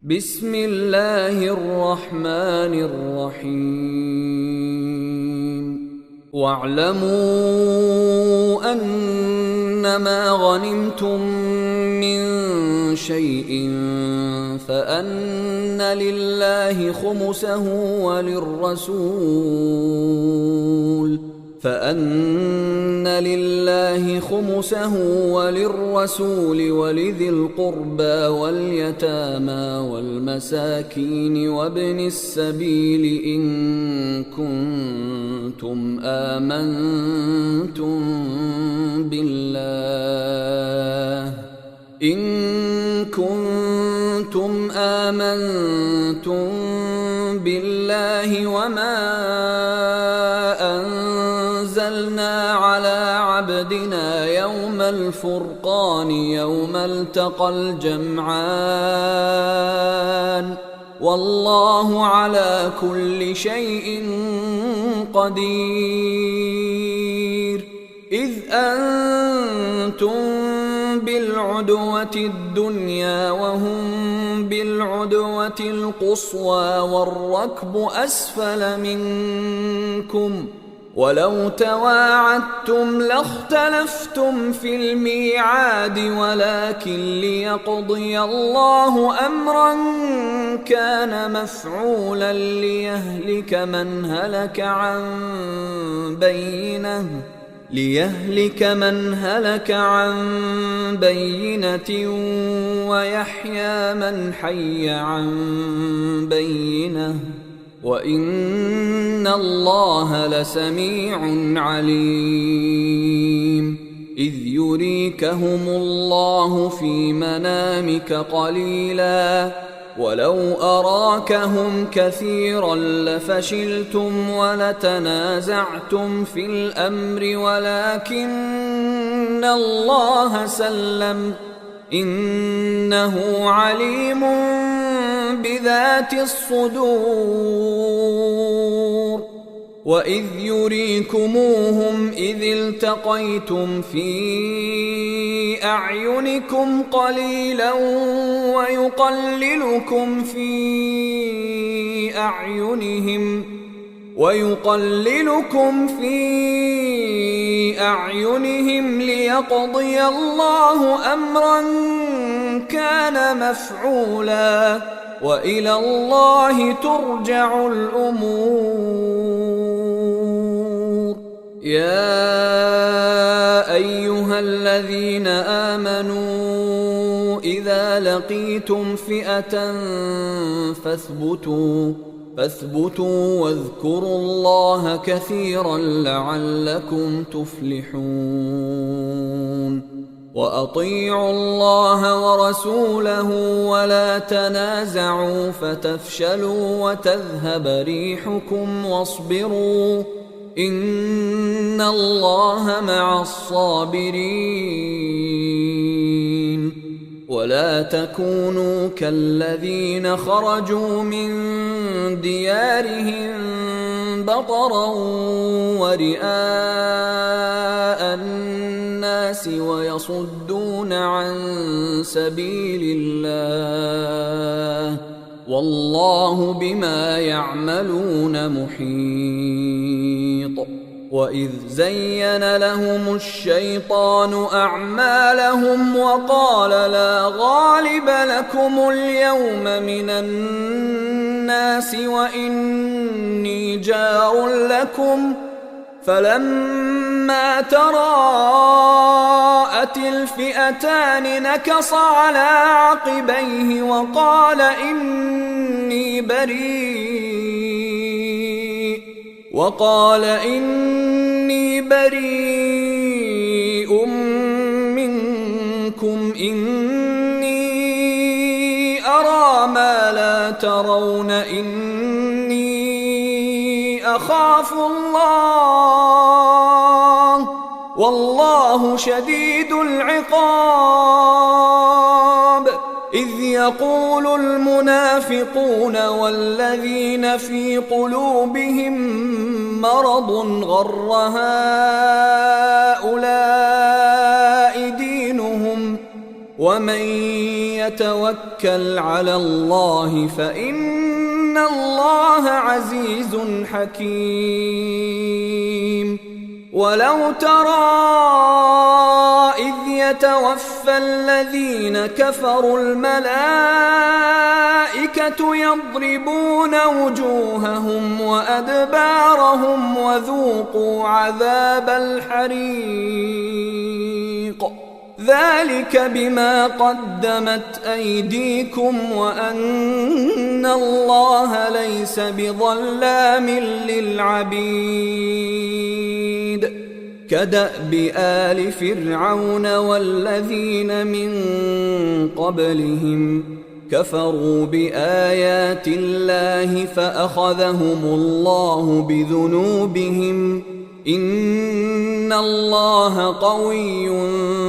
بسم الله الرحمن الرحيم واعلموا أنما غنمتم من شيء فأن لله خمسه وللرسول ولذي القربى واليتامى والمساكين وابن السبيل إن كنتم آمنتم بالله وما أنزلنا على عبدنا يوم الفرقان يوم التقى الجمعان والله على كل شيء قدير. إذ أنتم بالعدوة الدنيا وهم بالعدوة القصوى والركب أسفل منكم ولو تواعدتم لاختلفتم في الميعاد ولكن ليقضي الله أمرا كان مفعولا ليهلك من هلك عن بينة ويحيى من حي عن بينة وإن الله لسميع عليم. إذ يريكهم الله في منامك قليلا ولو أراكهم كثيرا لفشلتم ولتنازعتم في الأمر ولكن الله سلم إنه عليم بذات الصدور. وإذ يريكموهم إذ التقيتم في أعينكم قليلا ويقللكم في أعينهم ليقضي الله أمرا كان مفعولا وإلى الله ترجع الأمور. يا أيها الذين آمنوا إذا لقيتم فئة فاثبتوا واذكروا الله كثيرا لعلكم تفلحون. وأطيعوا الله ورسوله ولا تنازعوا فتفشلوا وتذهب ريحكم واصبروا إن الله مع الصابرين. ولا تكونوا كالذين خرجوا من ديارهم بطرا ورئاء الناس ويصدون عن سبيل الله والله بما يعملون محيط. وإذ زين لهم الشيطان أعمالهم وقال لا غالب لكم اليوم من الناس وإني جار لكم فلما تراءت الفئتان نكص على عقبيه وقال إني بريء منكم إني أرى ما لا ترون إني أخاف الله والله شديد العقاب. إذ يقول المنافقون والذين في قلوبهم مرض غر هؤلاء دينهم ومن يتوكل على الله فإن الله عزيز حكيم. ولو ترى إذ يتوفى الذين كفروا الملائكة يضربون وجوههم وأدبارهم وذوقوا عذاب الحريق ذلك بما قدمت أيديكم وأن الله ليس بظلام للعبيد. كدأب آل فرعون والذين من قبلهم كفروا بآيات الله فأخذهم الله بذنوبهم إن الله قوي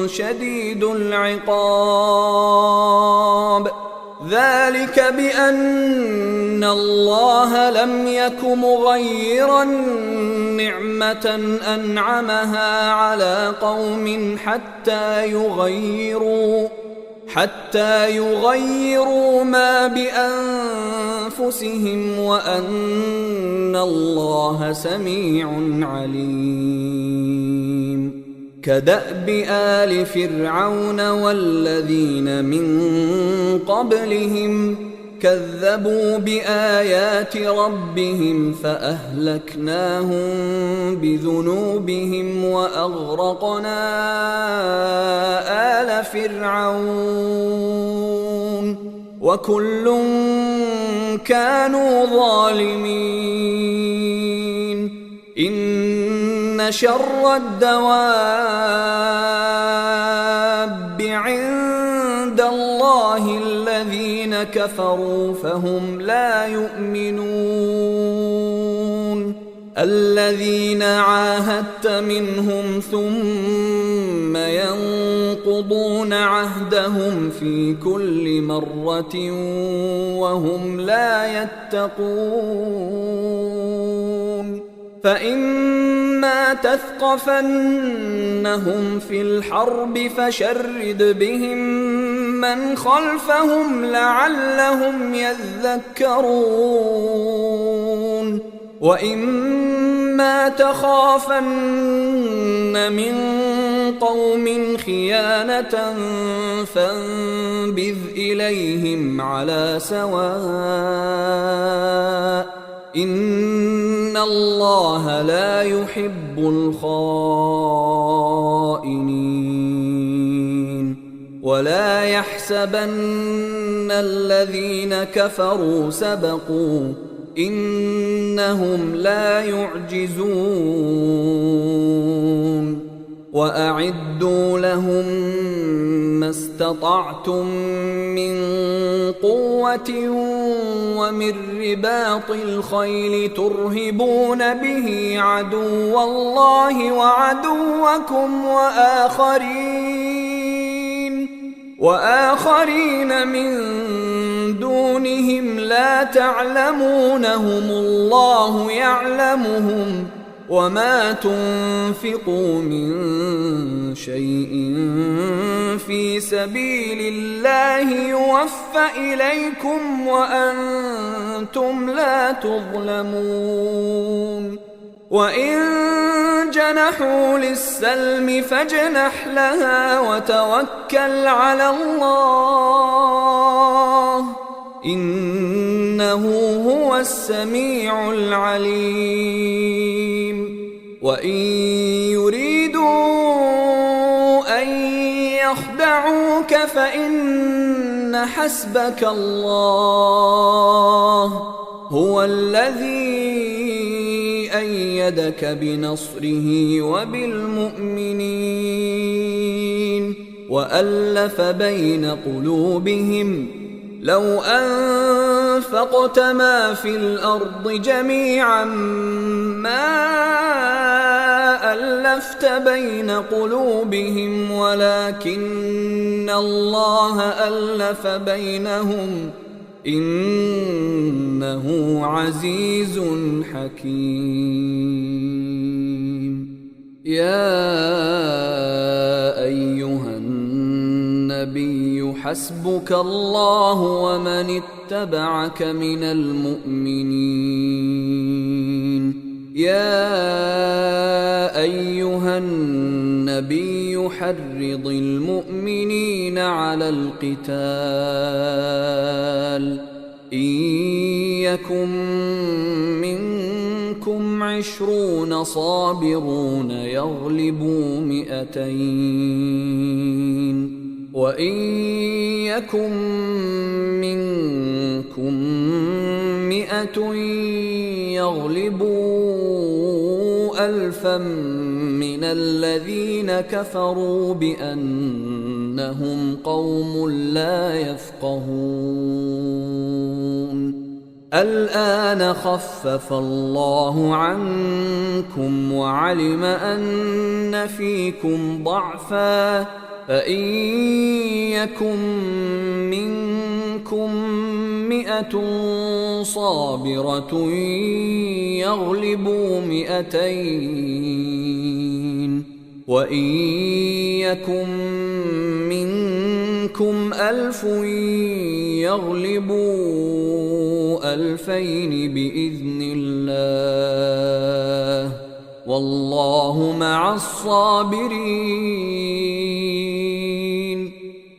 شديد العقاب. ذلك بأن الله لم يك مغيرا نعمة أنعمها على قوم حتى يغيروا ما بأنفسهم وأن الله سميع عليم. كدأب آل فرعون والذين من قبلهم كذبوا بآيات ربهم فأهلكناهم بذنوبهم وأغرقنا آل فرعون وكل كانوا ظالمين. إن شر الدواب عند الله الذين كفروا فهم لا يؤمنون. الذين عاهدت منهم ثم ينقضون عهدهم في كل مرة وهم لا يتقون. فإما تثقفنهم في الحرب فشرد بهم من خلفهم لعلهم يذكرون. وإما تخافن من قوم خيانة فانبذ إليهم على سواء إن الله لا يحب الخائنين. ولا يحسبن الذين كفروا سبقوا إنهم لا يعجزون. وأعدوا لهم ما استطعتم من قوة ومن رباط الخيل ترهبون به عدو الله وعدوكم وآخرين من دونهم لا تعلمونهم الله يعلمهم وما تنفقوا من شيء في سبيل الله يوفى إليكم وأنتم لا تظلمون. وإن جنحوا للسلم فاجنح لها وتوكل على الله إنه هو السميع العليم. وإن يريدوا أن يخدعوك فإن حسبك الله هو الذي أيدك بنصره وبالمؤمنين وألف بين قلوبهم لو أنفقت ما في الأرض جميعا ما ألفت بين قلوبهم ولكن الله ألف بينهم إنه عزيز حكيم. يا أيها النبي حسبك الله ومن اتبعك من المؤمنين. يا أيها النبي حرض المؤمنين على القتال، إن يكن منكم 20 صابرون يغلبوا 200، وإن يكن منكم 100 يغلبوا 1000 من الذين كفروا بأنهم قوم لا يفقهون. الآن خفف الله عنكم وعلم أن فيكم ضعفا، فإن يكن منكم 100 صابرة يغلبوا 200، وإن يكن منكم 1000 يغلبوا 2000 بإذن الله، والله مع الصابرين.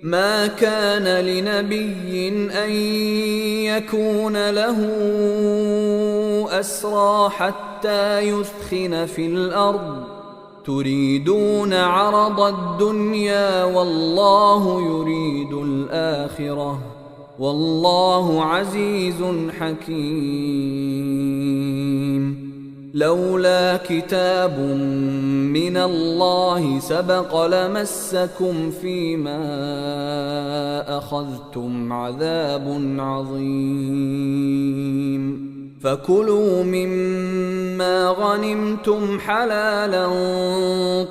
ما كان لنبي أن يكون له أسرى حتى يثخن في الأرض، تريدون عرض الدنيا والله يريد الآخرة، والله عزيز حكيم. لولا كتاب من الله سبق لمسكم فيما أخذتم عذاب عظيم، فكلوا مما غنمتم حلالا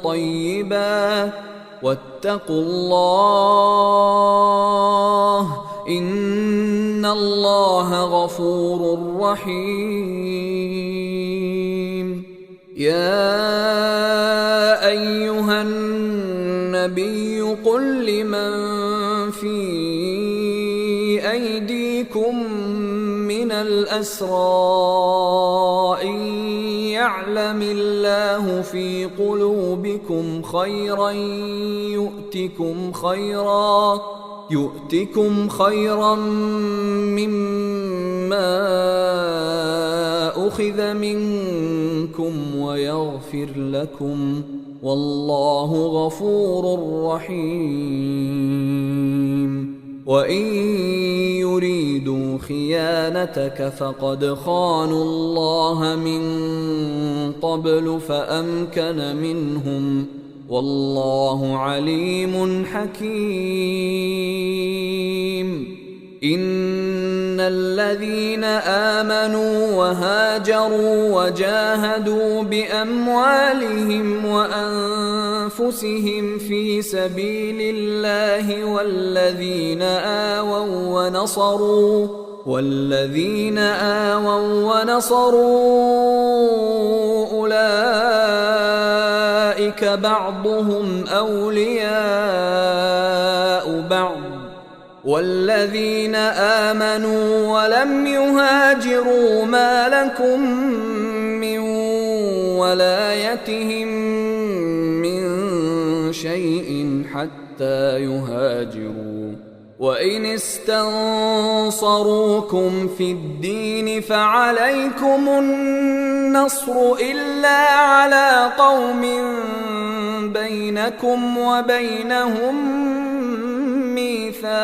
طيبا واتقوا الله إن الله غفور رحيم. يا أيها النبي قل لمن في أيديكم من الأسرى إن يعلم الله في قلوبكم خيرا يؤتكم خيرا مما أخذ منكم ويغفر لكم، والله غفور رحيم. وإن يريدوا خيانتك فقد خانوا الله من قبل فأمكن منهم، والله عليم حكيم. إن الذين آمنوا وهاجروا وجاهدوا بأموالهم وأنفسهم في سبيل الله والذين آووا ونصروا أولئك بعضهم أولياء بعض، والذين آمنوا ولم يهاجروا ما لكم من ولايتهم من شيء حتى يهاجروا، وإن استنصروكم في الدين فعليكم النصر إلا على قوم بينكم وبينهم ميثاق،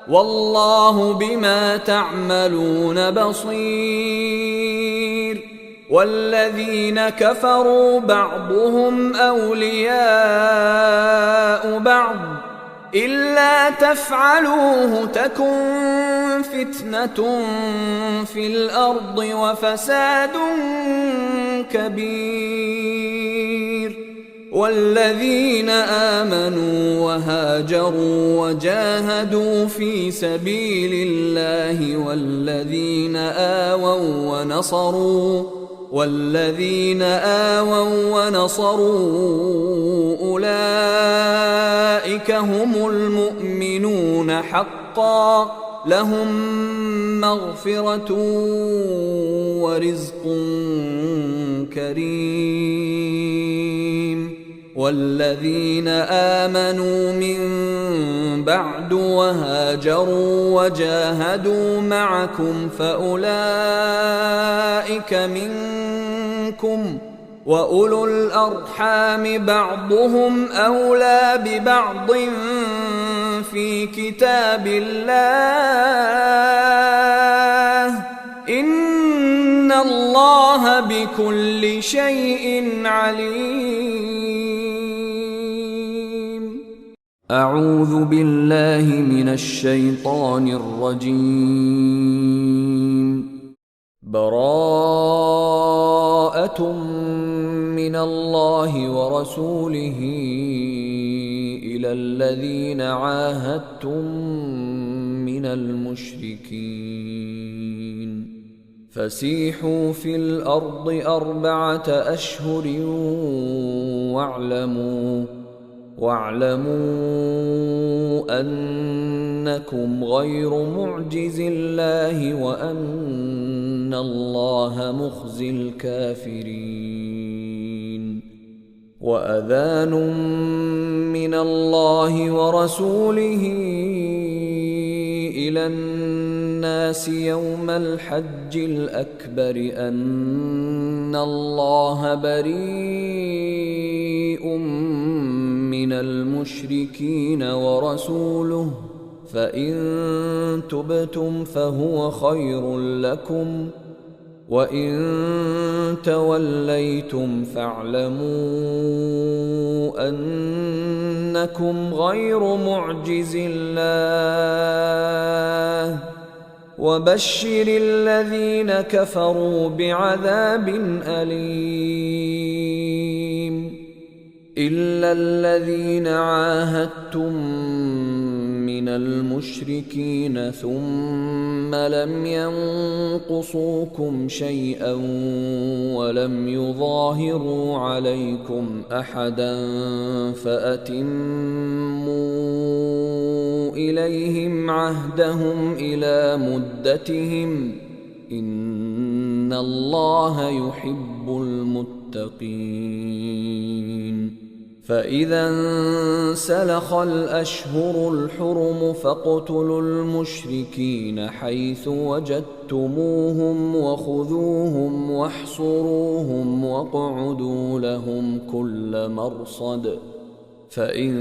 والله بما تعملون بصير. والذين كفروا بعضهم أولياء بعض إلا تفعلوه تكن فتنة في الأرض وفساد كبير. والذين آمنوا وهاجروا وجاهدوا في سبيل الله والذين آووا والذين آووا ونصروا أولئك هم المؤمنون حقا لهم مغفرة ورزق كريم والذين آمنوا من بعد وهاجروا وجاهدوا معكم فأولئك منكم وأولو الأرحام بعضهم أولى ببعض في كتاب الله إن الله بكل شيء عليم. أعوذ بالله من الشيطان الرجيم. براءة من الله ورسوله إلى الذين عاهدتم من المشركين فسيحوا في الأرض 4 أشهر واعلموا أنكم غير معجز الله وأن الله مخزي الكافرين. وأذان من الله ورسوله إلى الناس يوم الحج الأكبر أن الله بريء من المشركين ورسوله فإن تبتم فهو خير لكم وإن توليتم فاعلموا أنكم غير معجز الله وبشر الذين كفروا بعذاب أليم. إلا الذين عاهدتم من المشركين ثم لم ينقصوكم شيئا ولم يظاهروا عليكم أحدا فأتموا إليهم عهدهم إلى مدتهم إن الله يحب المتقين. فإذا انسلخ الأشهر الحرم فاقتلوا المشركين حيث وجدتموهم وخذوهم واحصروهم واقعدوا لهم كل مرصد فإن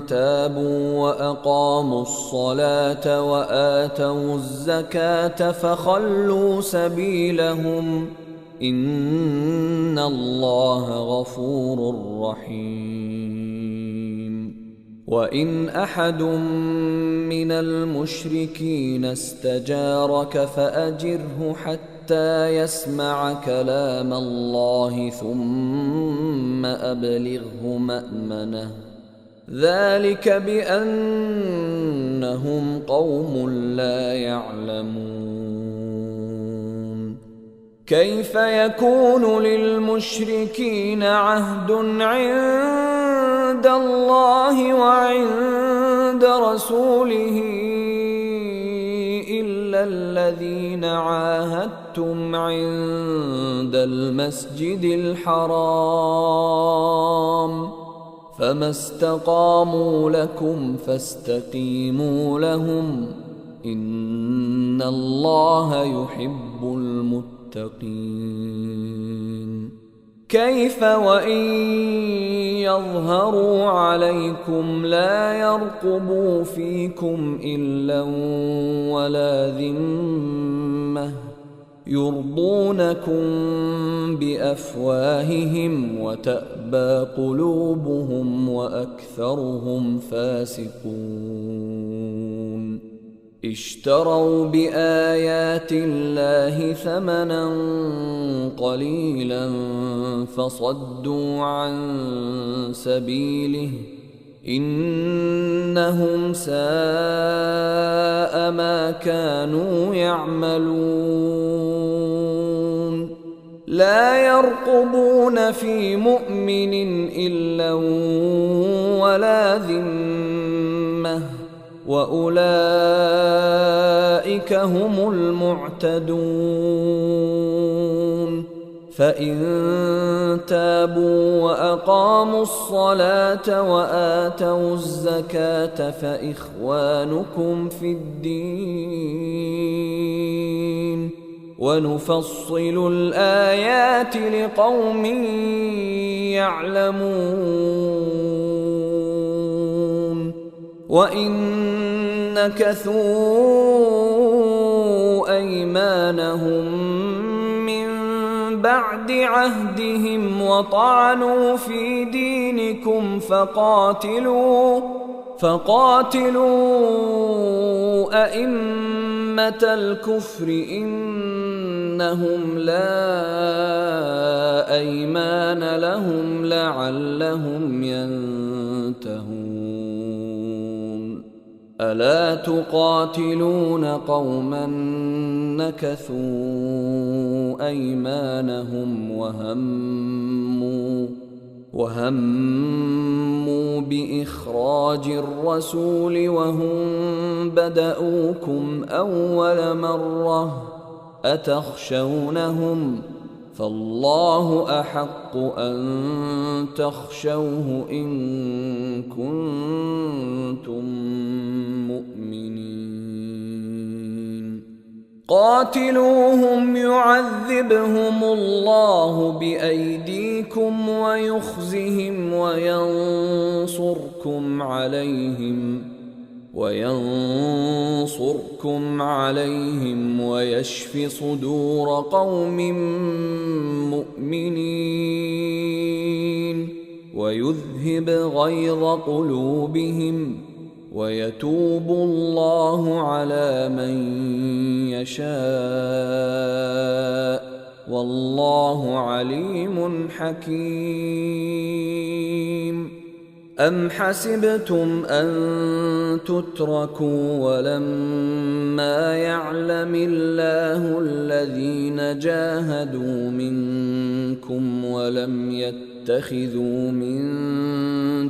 تابوا وأقاموا الصلاة وآتوا الزكاة فخلوا سبيلهم إن الله غفور رحيم. وإن أحد من المشركين استجارك فأجره حتى يسمع كلام الله ثم أبلغه مأمنه ذلك بأنهم قوم لا يعلمون. كيف يكون للمشركين عهد عند الله وعند رسوله إلا الذين عاهدتم عند المسجد الحرام فما استقاموا لكم فاستقيموا لهم إن الله يحب المتقين. كيف وإن يظهروا عليكم لا يرقبوا فيكم إلا ولا ذمة يرضونكم بأفواههم وتأبى قلوبهم وأكثرهم فاسقون. اشتروا بآيات الله ثمنا قليلا فصدوا عن سبيله إنهم ساء ما كانوا يعملون. لا يرقبون في مؤمن إلا ولا ذمة وأولئك هم المعتدون فإن تابوا وأقاموا الصلاة وآتوا الزكاة فإخوانكم في الدين ونفصل الآيات لقوم يعلمون وإن نكثوا أيمانهم من بعد عهدهم وطعنوا في دينكم فقاتلوا أئمة الكفر إنهم لا أيمان لهم لعلهم ينتهون ألا تقاتلون قوما نكثوا أيمانهم وهموا بإخراج الرسول وهم بدؤوكم أول مرة أتخشونهم فالله أحق أن تخشوه إن كنتم مؤمنين قاتلوهم يعذبهم الله بأيديكم ويخزهم وينصركم عليهم ويشف صدور قوم مؤمنين ويذهب غيظ قلوبهم ويتوب الله على من يشاء والله عليم حكيم أم حسبتم أن تتركوا ولما يعلم الله الذين جاهدوا منكم ولم يتخذوا من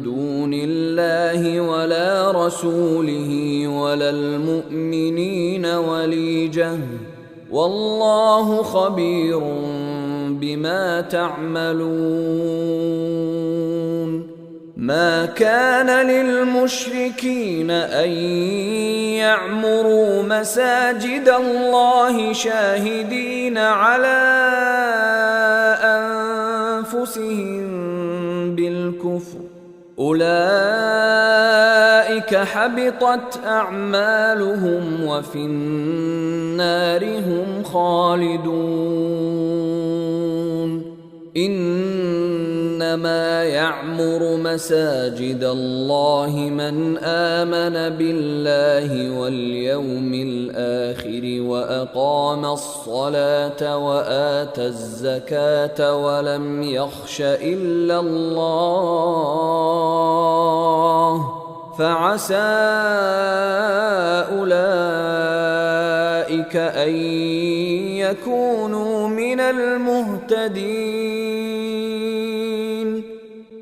دون الله ولا رسوله ولا المؤمنين وليجة والله خبير بما تعملون ما كان للمشركين أن يعمروا مساجد الله شاهدين على أنفسهم بالكفر أولئك حبطت أعمالهم وفي النار هم خالدون إنما يعمر مساجد الله من آمن بالله واليوم الآخر وأقام الصلاة وآتى الزكاة ولم يخش إلا الله فعسى أولئك أن يكونوا من المهتدين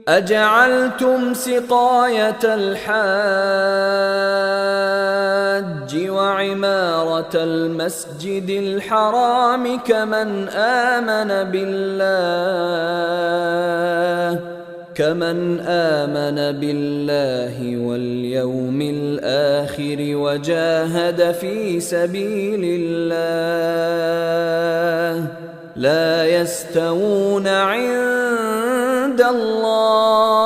أجعلتم سقاية الحاج وعمارة المسجد الحرام كمن آمن بالله واليوم الآخر وجاهد في سبيل الله لا يستوون عند الله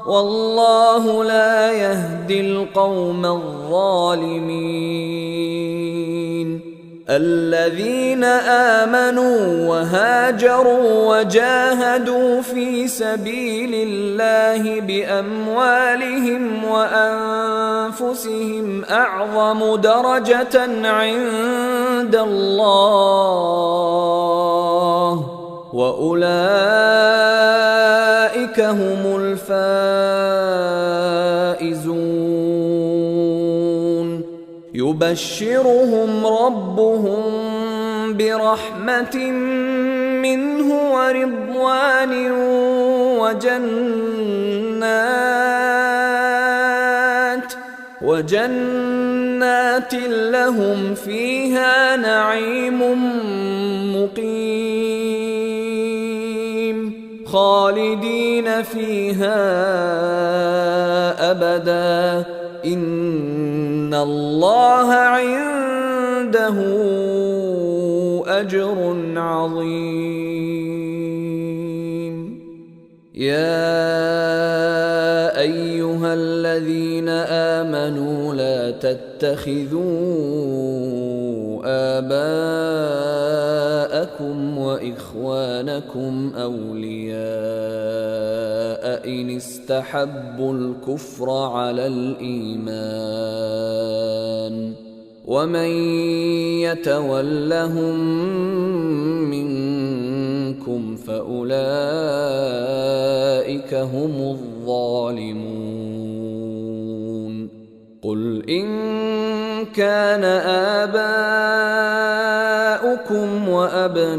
والله لا يهدي القوم الظالمين الذين آمنوا وهاجروا وجاهدوا في سبيل الله بأموالهم وأنفسهم أعظم درجة عند الله وأولئك هم الفائزون يبشرهم ربهم برحمة منه ورضوان وجنات لهم فيها نعيم مقيم خالدين فيها أبدا إن الله عنده أجر عظيم. يا أيها الذين آمنوا لا تتخذوا آباءكم وإخوانكم أولياء إن استحبوا الكفر على الإيمان ومن يتولهم منكم فأولئك هم الظالمون. قل إن كان آباؤكم وأبناؤكم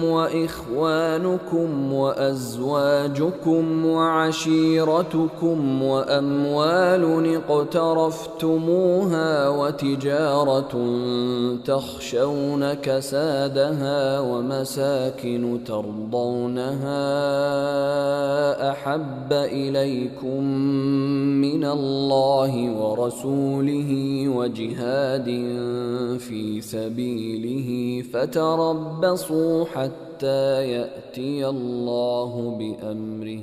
وإخوانكم وأزواجكم وعشيرتكم وأموال اقترفتموها وتجارة تخشون كسادها ومساكن ترضونها أحب إليكم من الله ورسوله وجهاد في سبيله فتربصوا حتى يأتي الله بأمره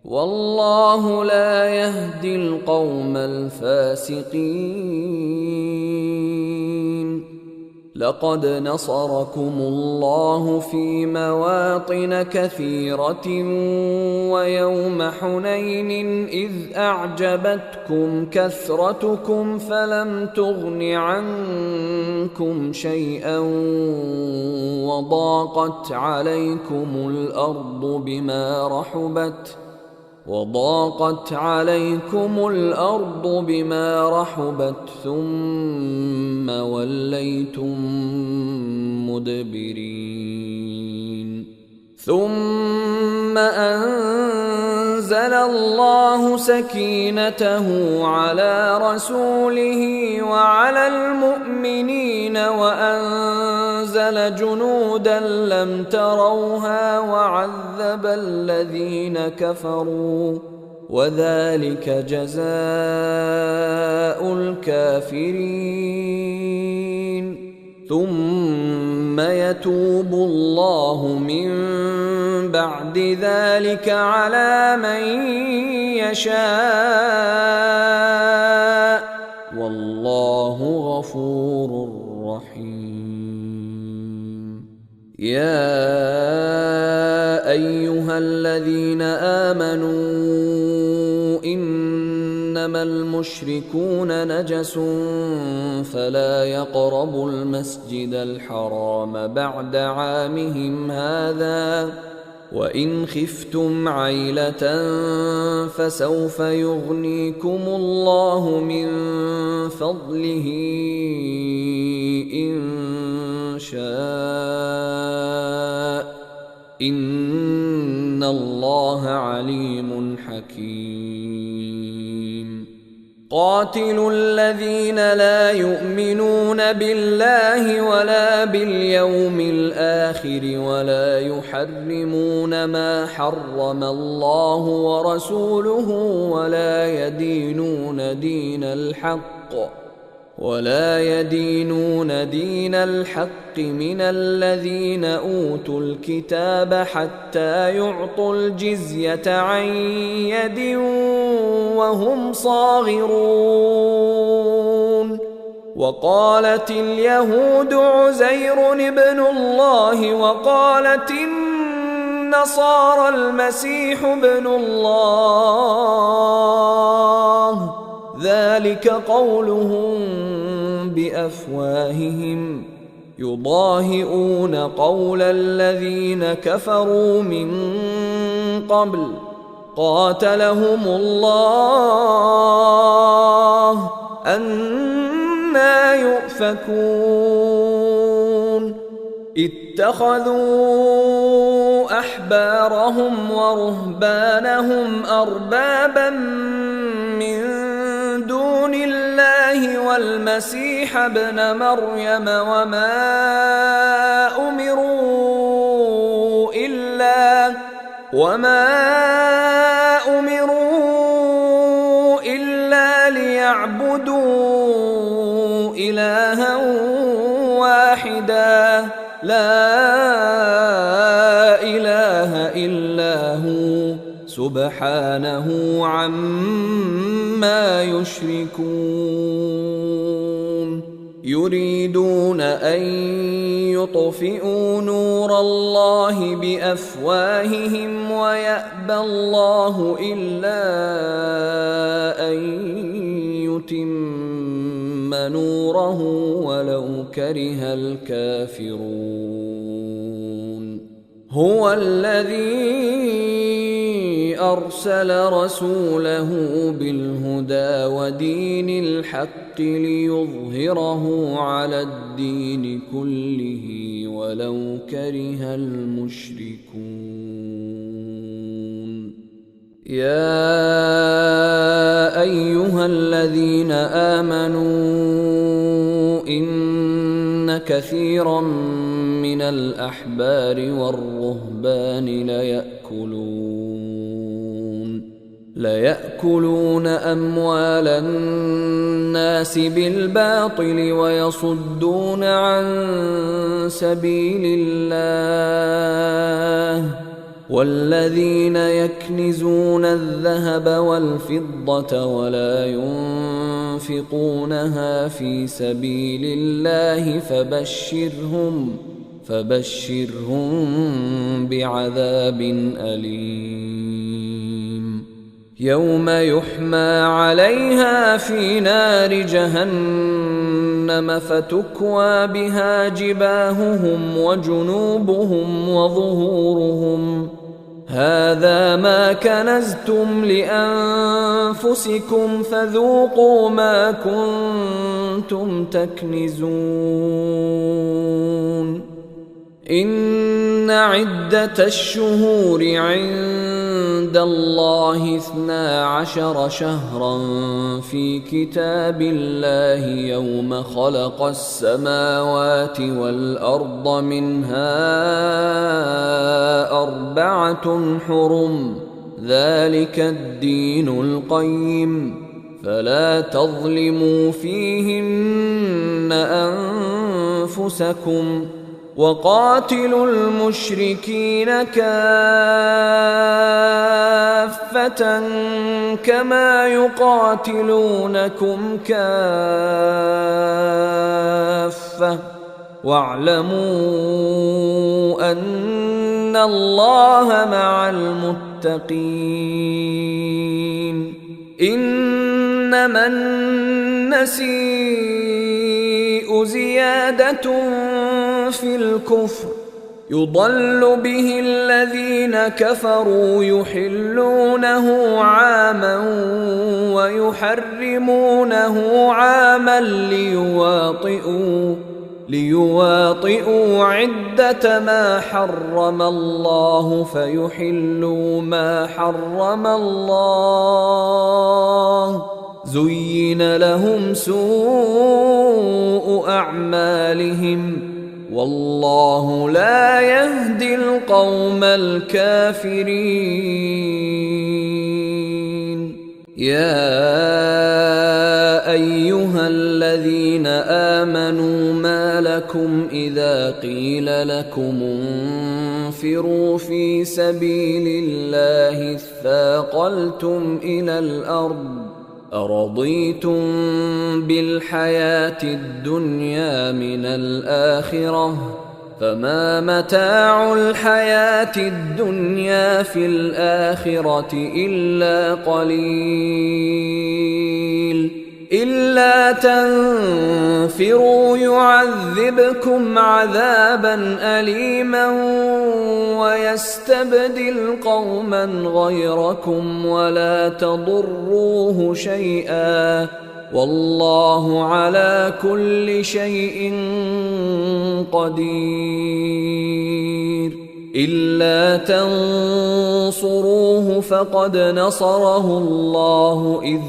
والله لا يهدي القوم الفاسقين. لقد نصركم الله في مواطن كثيرة ويوم حنين إذ أعجبتكم كثرتكم فلم تغن عنكم شيئا وضاقت عليكم الأرض بما رحبت ثم وليتم مدبرين. ثم أنزل الله سكينته على رسوله وعلى المؤمنين وأنزل جنودا لم تروها وعذب الذين كفروا وذلك جزاء الكافرين. ثم يتوب الله من بعد ذلك على من يشاء والله غفور رحيم. يا أيها الذين آمنوا إنما المشركون نجس فلا يقربوا المسجد الحرام بعد عامهم هذا وإن خفتم عيلة فسوف يغنيكم الله من فضله إن شاء إن الله عليم حكيم. قاتلوا الذين لا يؤمنون بالله ولا باليوم الآخر ولا يحرمون ما حرم الله ورسوله ولا يدينون دين الحق من الذين أوتوا الكتاب حتى يعطوا الجزية عن يد وهم صاغرون. وقالت اليهود عزير ابن الله وقالت النصارى المسيح ابن الله ذلك قولهم بأفواههم يضاهئون قول الذين كفروا من قبل قاتلهم الله أنى يؤفكون. يؤفكون اتخذوا أحبارهم ورهبانهم أربابا من دون الله والمسيح ابن مريم وما أمروا إلا ليعبدوا إلها واحدا لا إله إلا هو سبحانه عما يشركون يريدون أن يطفئوا نور الله بأفواههم ويأبى الله إلا أن يتم نوره ولو كره الكافرون هو الذي أرسل رسوله بالهدى ودين الحق ليظهره على الدين كله ولو كره المشركون يا أيها الذين آمنوا إن كثيرا من الأحبار والرهبان ليأكلون أموال الناس بالباطل ويصدون عن سبيل الله والذين يكنزون الذهب والفضة ولا ينفقونها في سبيل الله فبشرهم بعذاب أليم يوم يحمى عليها في نار جهنم فتكوى بها جباههم وجنوبهم وظهورهم هذا ما كنزتم لأنفسكم فذوقوا ما كنتم تكنزون إن عدة الشهور عند الله 12 شهرا في كتاب الله يوم خلق السماوات والأرض منها 4 حرم ذلك الدين القيم فلا تظلموا فيهن أنفسكم وقاتلوا المشركين كافة كما يقاتلونكم كافة واعلموا أن الله مع المتقين إنما النسيء زيادة في الكفر يضل به الذين كفروا يحلونه عاما ويحرمونه عاما ليواطئوا عدة ما حرم الله فيحلوا ما حرم الله زين لهم سوء أعمالهم والله لا يهدي القوم الكافرين يا أيها الذين آمنوا ما لكم إذا قيل لكم انفروا في سبيل الله اثاقلتم إلى الأرض أرضيتم بالحياة الدنيا من الآخرة فما متاع الحياة الدنيا في الآخرة إلا قليل إلا تنفروا يعذبكم عذابا أليما ويستبدل قوما غيركم ولا تضروه شيئا والله على كل شيء قدير. إلا تنصروه فقد نصره الله إذ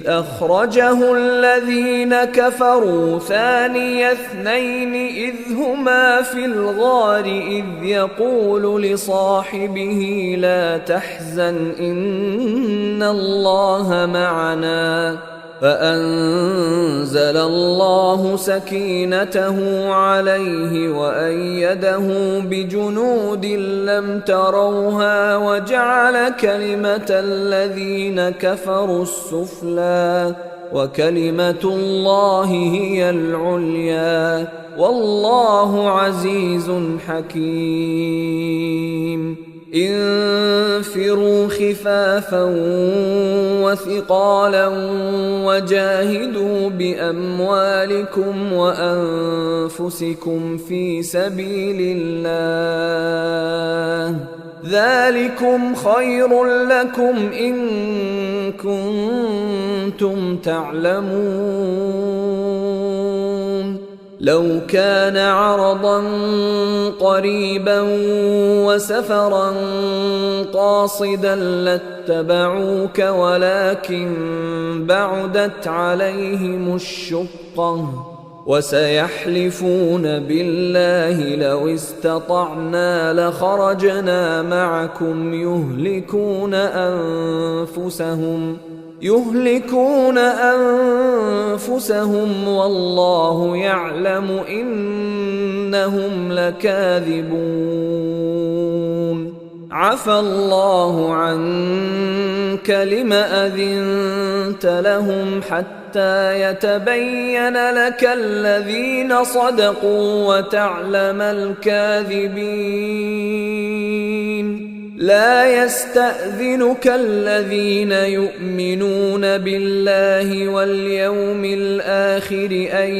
أخرجه الذين كفروا ثاني اثنين إذ هما في الغار إذ يقول لصاحبه لا تحزن إن الله معنا فأنزل الله سكينته عليه وأيده بجنود لم تروها وجعل كلمة الذين كفروا السفلى وكلمة الله هي العليا والله عزيز حكيم. انفروا خفافا وثقالا وجاهدوا بأموالكم وأنفسكم في سبيل الله ذلكم خير لكم إن كنتم تعلمون. لو كان عرضا قريبا وسفرا قاصدا لاتبعوك ولكن بعدت عليهم الشقة وسيحلفون بالله لو استطعنا لخرجنا معكم يهلكون أنفسهم والله يعلم إنهم لكاذبون. عفى الله عنك لم أذنت لهم حتى يتبين لك الذين صدقوا وتعلم الكاذبين. لا يستأذنك الذين يؤمنون بالله واليوم الآخر أن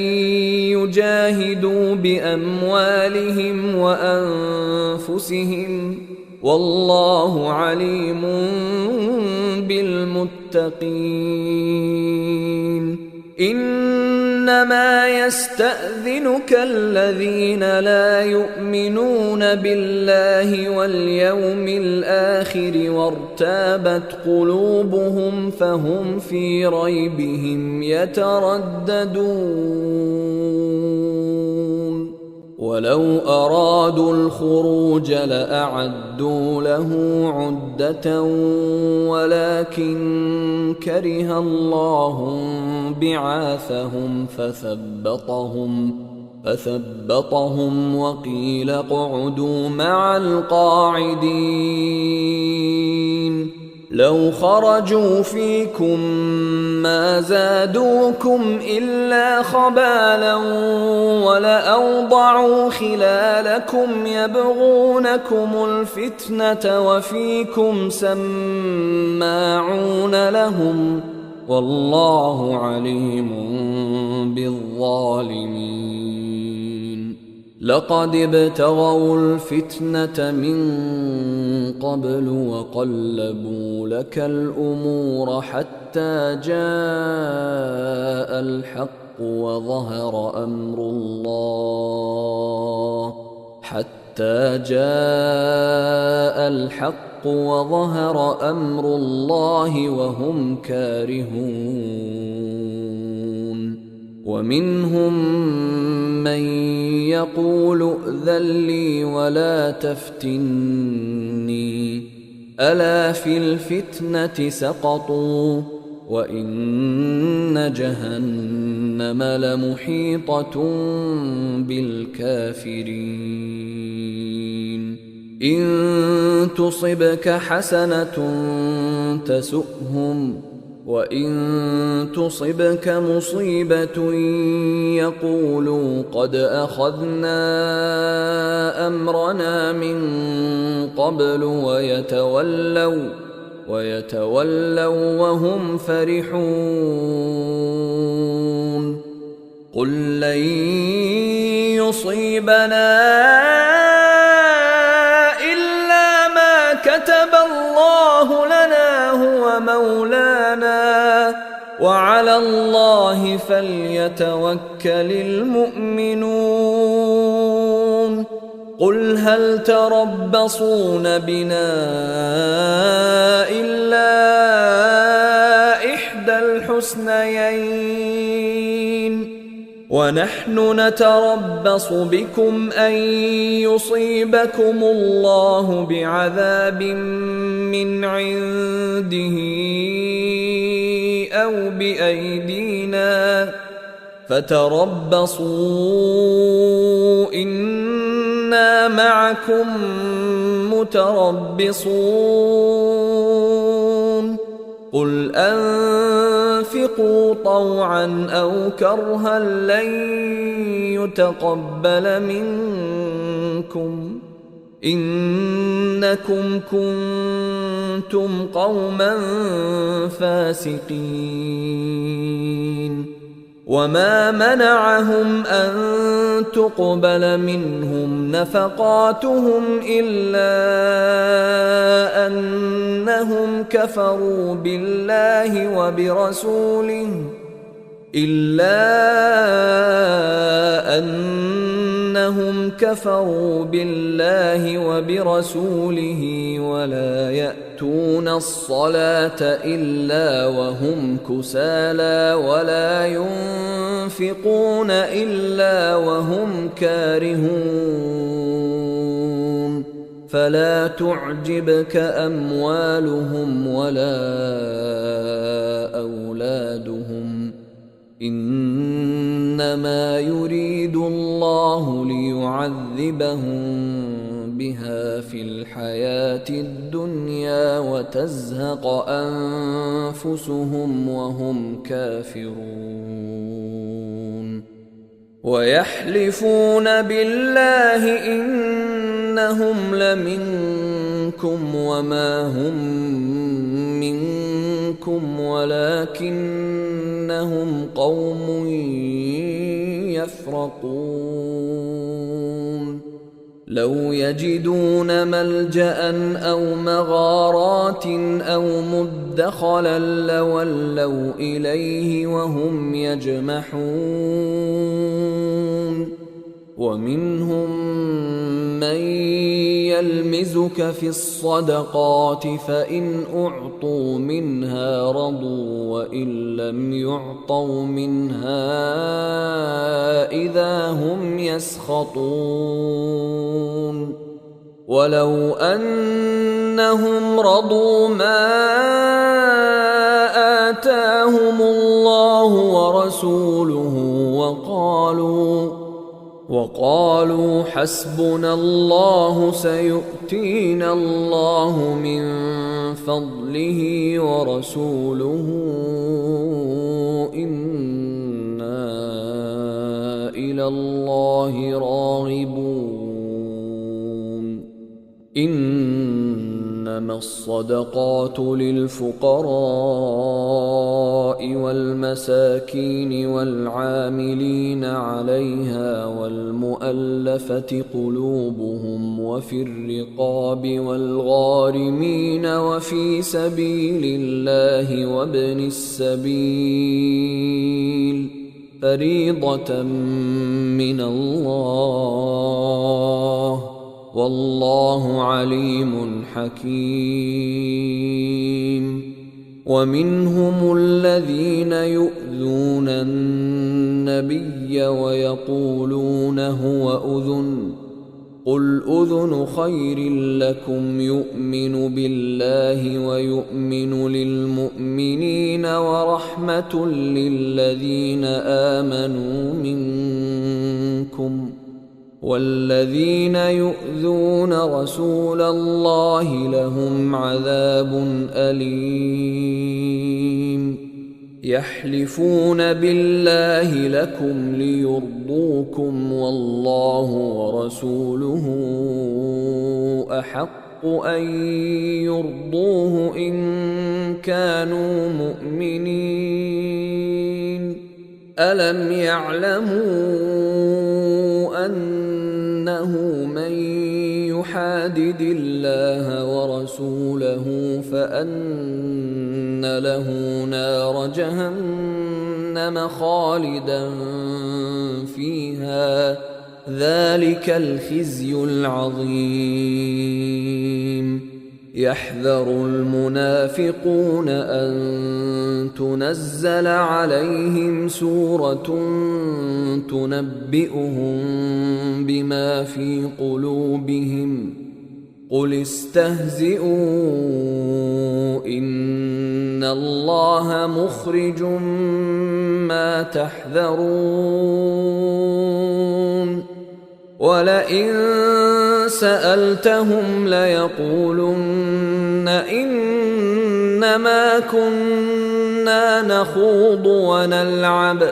يجاهدوا بأموالهم وأنفسهم والله عليم بالمتقين. إنما يستأذنك الذين لا يؤمنون بالله واليوم الآخر وارتابت قلوبهم فهم في ريبهم يترددون. ولو أرادوا الخروج لأعدوا له عدة ولكن كره الله بعاثهم فثبطهم وقيل اقعدوا مع القاعدين. لو خرجوا فيكم ما زادوكم إلا خبالا ولأوضعوا خلالكم يبغونكم الفتنة وفيكم سماعون لهم والله عليم بالظالمين. لقد ابتغوا الفتنة من قبل وقلبوا لك الأمور حتى جاء الحق وظهر أمر الله وهم كارهون. ومنهم من يقول ائذن لي ولا تفتني ألا في الفتنة سقطوا وإن جهنم لمحيطة بالكافرين. إن تصبك حسنة تسؤهم وإن تصبك مصيبة يقولوا قد أخذنا أمرنا من قبل ويتولوا وهم فرحون. قل لن يصيبنا إلا ما كتب الله لنا هو مولانا وعلى الله فليتوكل المؤمنون. قل هل تربصون بنا إلا إحدى الحسنيين ونحن نتربص بكم أن يصيبكم الله بعذاب من عنده أو بأيدينا فتربصوا إنا معكم متربصون. قل أنفقوا طوعا أو كرها لن يتقبل منكم إنكم كنتم قوما فاسقين. وما منعهم أن تقبل منهم نفقاتهم إلا أنهم كفروا بالله وبرسوله ولا يأتون الصلاة إلا وهم كسالى ولا ينفقون إلا وهم كارهون. فلا تعجبك أموالهم ولا أولادهم إنما يريد الله ليعذبهم بها في الحياة الدنيا وتزهق أنفسهم وهم كافرون. ويحلفون بالله إنهم لمنكم وما هم منكم ولكنهم قوم يفرقون. لو يجدون ملجأ أو مغارات أو مدخلا لولوا إليه وهم يجمحون. ومنهم من يلمزك في الصدقات فإن أعطوا منها رضوا وإن لم يعطوا منها إذا هم يسخطون. ولو أنهم رضوا ما آتاهم الله ورسوله وقالوا حسبنا الله سيؤتينا الله من فضله ورسوله إنا إلى الله راغبون. إنما الصدقات للفقراء والمساكين والعاملين عليها والمؤلفة قلوبهم وفي الرقاب والغارمين وفي سبيل الله وابن السبيل فريضة من الله والله عليم حكيم. ومنهم الذين يؤذون النبي ويقولون هو أذن قل أذن خير لكم يؤمن بالله ويؤمن للمؤمنين ورحمة للذين آمنوا منكم والذين يؤذون رسول الله لهم عذاب أليم. يحلفون بالله لكم ليرضوكم والله ورسوله أحق أن يرضوه إن كانوا مؤمنين. ألم يعلموا أنه من يحادد الله ورسوله فأن له نار جهنم خالدا فيها ذلك الخزي العظيم. يحذر المنافقون أن تنزل عليهم سورة تنبئهم بما في قلوبهم قل استهزئوا إن الله مخرج ما تحذرون ولئن سألتهم ليقولن إنما كنا نخوض ونلعب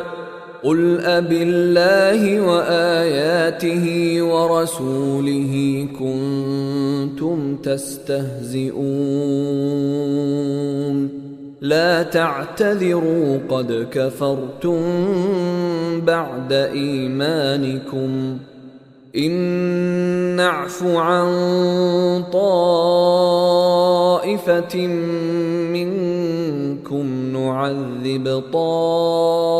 قل أبالله وآياته ورسوله كنتم تستهزئون لا تعتذروا قد كفرتم بعد إيمانكم إن نعف عن طائفة منكم نعذب طائفة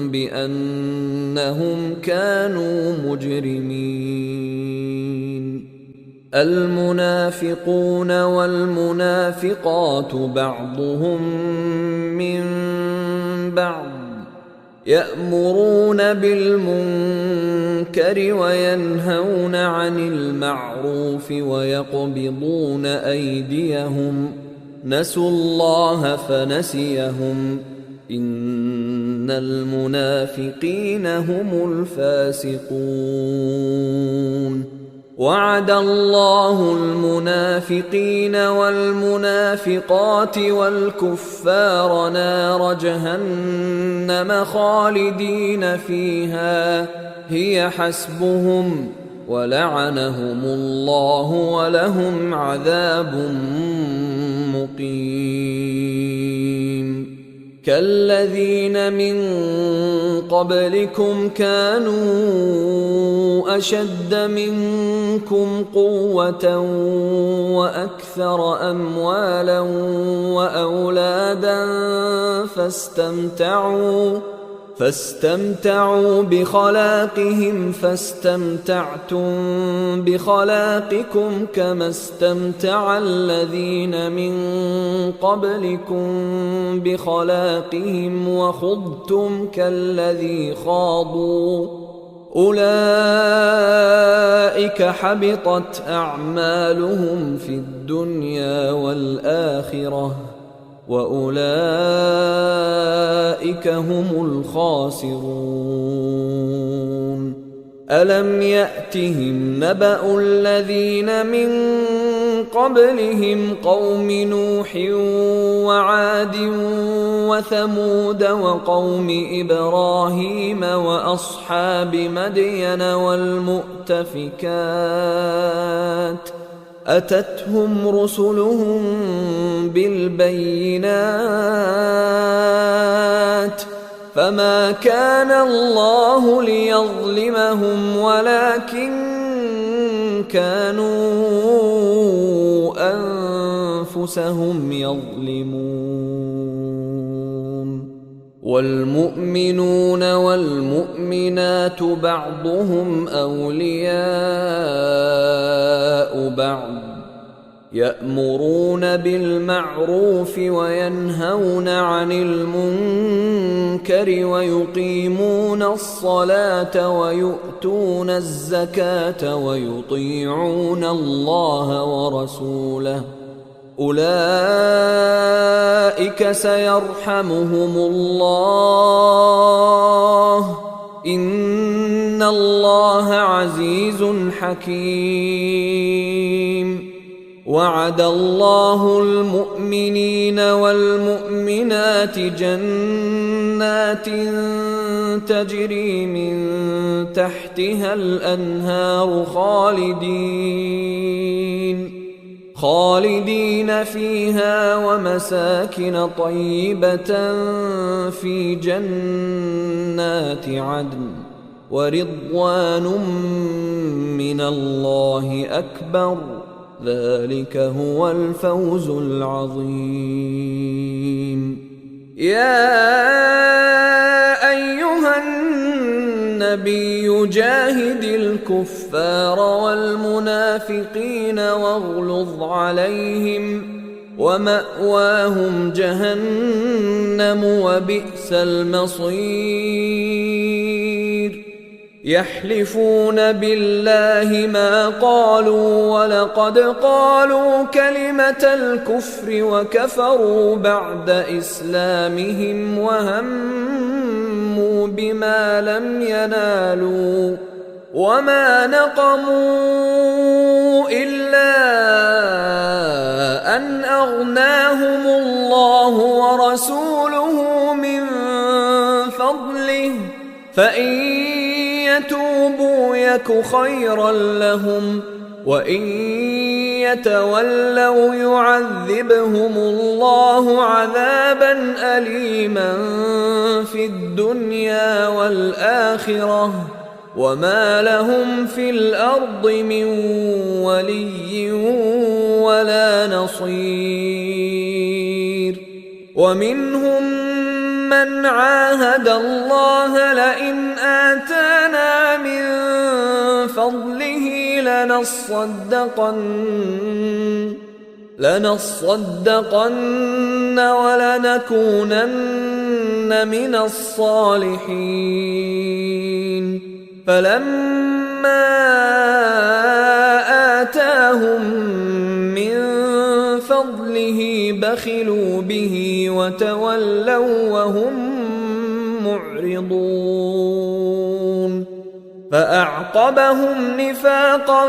بأنهم كانوا مجرمين. المنافقون والمنافقات بعضهم من بعض يأمرون بالمنكر وينهون عن المعروف ويقبضون أيديهم نسوا الله فنسيهم إن المنافقين هم الفاسقون. وعد الله المنافقين والمنافقات والكفار نار جهنم خالدين فيها هي حسبهم ولعنهم الله ولهم عذاب مقيم. كالذين من قبلكم كانوا أشد منكم قوة وأكثر أموالا وأولادا فاستمتعوا بخلاقهم فاستمتعتم بخلاقكم كما استمتع الذين من قبلكم بخلاقهم وخضتم كالذي خاضوا أولئك حبطت أعمالهم في الدنيا والآخرة وأولئك هم الخاسرون. ألم يأتهم نبأ الذين من قبلهم قوم نوح وعاد وثمود وقوم إبراهيم وأصحاب مدين والمؤتفكات أتتهم رسلهم بالبينات فما كان الله ليظلمهم ولكن كانوا أنفسهم يظلمون. والمؤمنون والمؤمنات بعضهم أولياء بعض يأمرون بالمعروف وينهون عن المنكر ويقيمون الصلاة ويؤتون الزكاة ويطيعون الله ورسوله أولئك سيرحمهم الله إن الله عزيز حكيم. وعد الله المؤمنين والمؤمنات جنات تجري من تحتها الأنهار خالدين فيها ومساكن طيبة في جنات عدن ورضوان من الله أكبر ذلك هو الفوز العظيم. يا أيها النبي جاهد الكفار والمنافقين واغلظ عليهم ومأواهم جهنم وبئس المصير. يحلفون بالله ما قالوا ولقد قالوا كلمة الكفر وكفروا بعد إسلامهم وهموا بما لم ينالوا وما نقموا إلا أن أغناهم الله ورسوله من فضله فإن يتوبوا يك خيرا لهم وإن يتولوا يعذبهم الله عذابا أليما في الدنيا والآخرة وما لهم في الأرض من ولي ولا نصير. ومنهم من عاهد الله لئن آتانا من فضله لنصدقن ولنكونن من الصالحين. فلما آتاهم من فضله بخلوا به وتولوا وهم معرضون. فأعقبهم نفاقا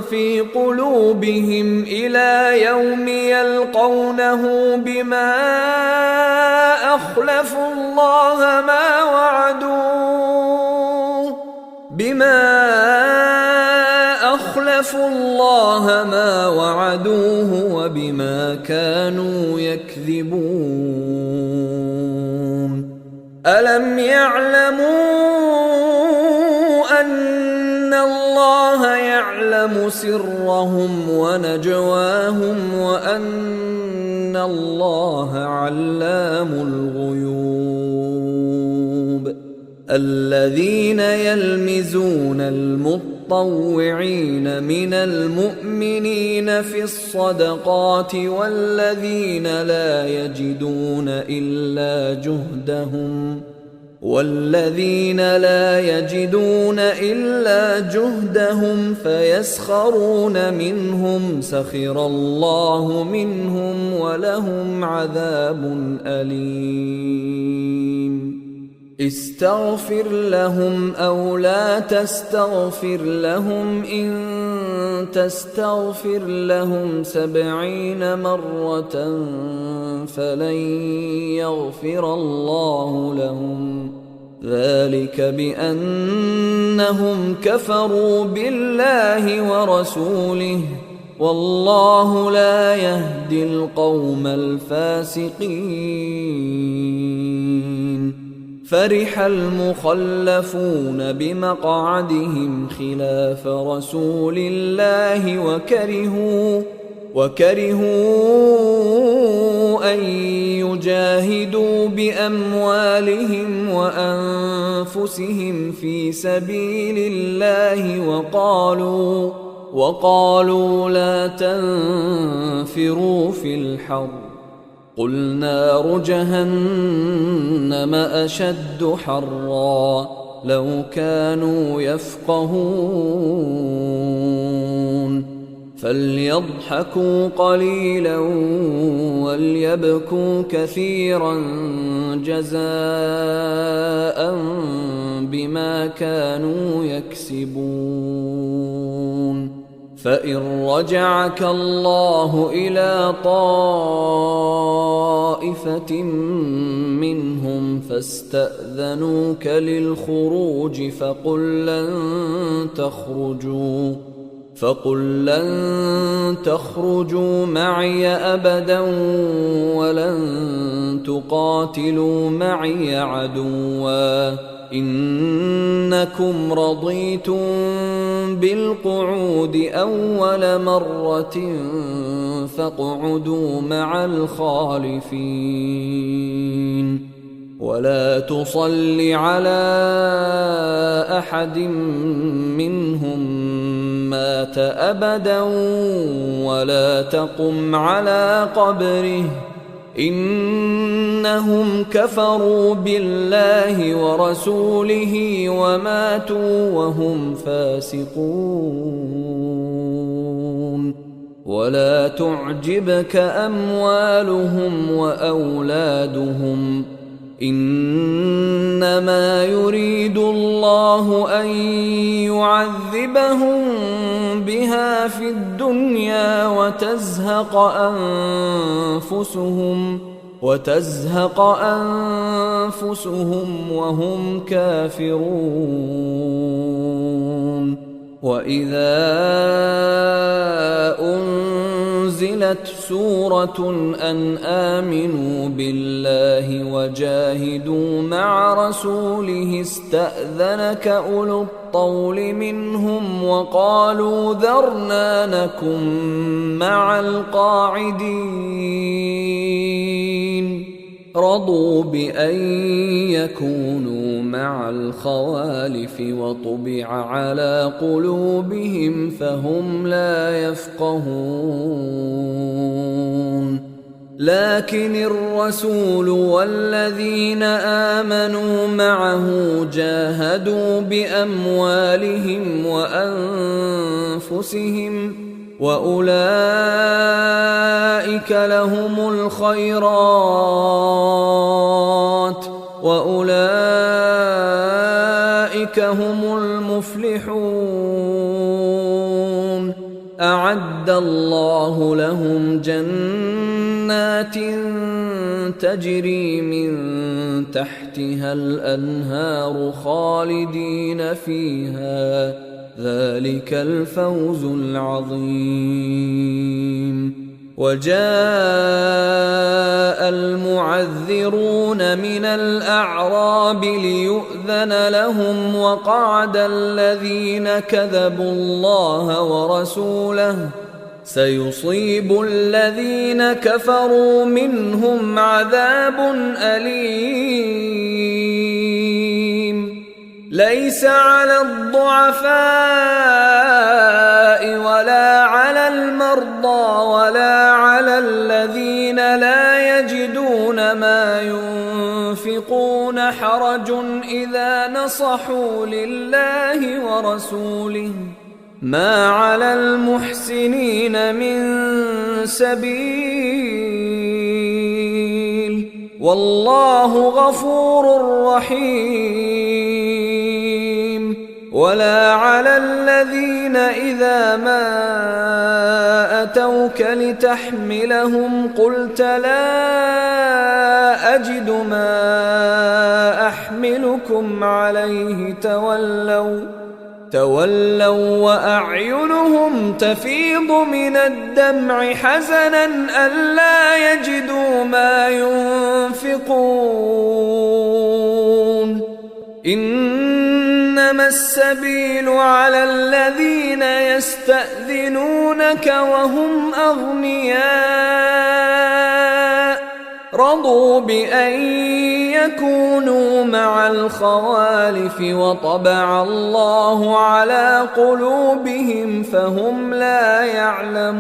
في قلوبهم إلى يوم يلقونه بما أخلفوا الله ما وعدوه وبما كانوا يكذبون. ألم يعلموا أن الله يعلم سرهم ونجواهم وأن الله علام الغيوب. الذين يلمزون المطوعين من المؤمنين في الصدقات والذين لا يجدون إلا جهدهم فيسخرون منهم سخر الله منهم ولهم عذاب أليم. استغفر لهم أو لا تستغفر لهم إن تستغفر لهم 70 مرة فلن يغفر الله لهم ذلك بأنهم كفروا بالله ورسوله والله لا يهدي القوم الفاسقين. فرح المخلفون بمقعدهم خلاف رسول الله وكرهوا أن يجاهدوا بأموالهم وأنفسهم في سبيل الله وقالوا لا تنفروا في الحر قل نار جهنم أشد حرا لو كانوا يفقهون. فليضحكوا قليلا وليبكوا كثيرا جزاء بما كانوا يكسبون. فإن رجعك الله إلى طائفة منهم فاستأذنوك للخروج فقل لن تخرجوا معي أبدا ولن تقاتلوا معي عدوا إنكم رضيتم بالقعود أول مرة فاقعدوا مع الخالفين ولا تصل على أحد منهم مات أبدا ولا تقم على قبره إنهم كفروا بالله ورسوله وماتوا وهم فاسقون ولا تعجبك أموالهم وأولادهم إنما يريد الله أن يعذبهم بها في الدنيا وتزهق أنفسهم وهم كافرون وإذا أنزلت سورة أن آمنوا بالله وجاهدوا مع رسوله استأذنك أولو الطول منهم وقالوا ذرنا نكن مع القاعدين رضوا بأن يكونوا مع الخوالف وطبع على قلوبهم فهم لا يفقهون لكن الرسول والذين آمنوا معه جاهدوا بأموالهم وأنفسهم وأولئك لهم الخيرات وأولئك هم المفلحون أعد الله لهم جنات تجري من تحتها الأنهار خالدين فيها ذلك الفوز العظيم وجاء المعذرون من الأعراب ليؤذن لهم وقعد الذين كذبوا الله ورسوله سيصيب الذين كفروا منهم عذاب أليم ليس على الضعفاء ولا على المرضى ولا على الذين لا يجدون ما ينفقون حرج إذا نصحوا لله ورسوله ما على المحسنين من سبيل والله غفور رحيم ولا على الذين إذا ما أتوك لتحملهم قلت لا أجد ما أحملكم عليه تولوا وأعينهم تفيض من الدمع حزنا ألا يجدوا ما ينفقون إنما السبيل على الذين يستأذنونك وهم أغنياء رضوا بأن يكونوا مع الخوالف وطبع الله على قلوبهم فهم لا يعلمون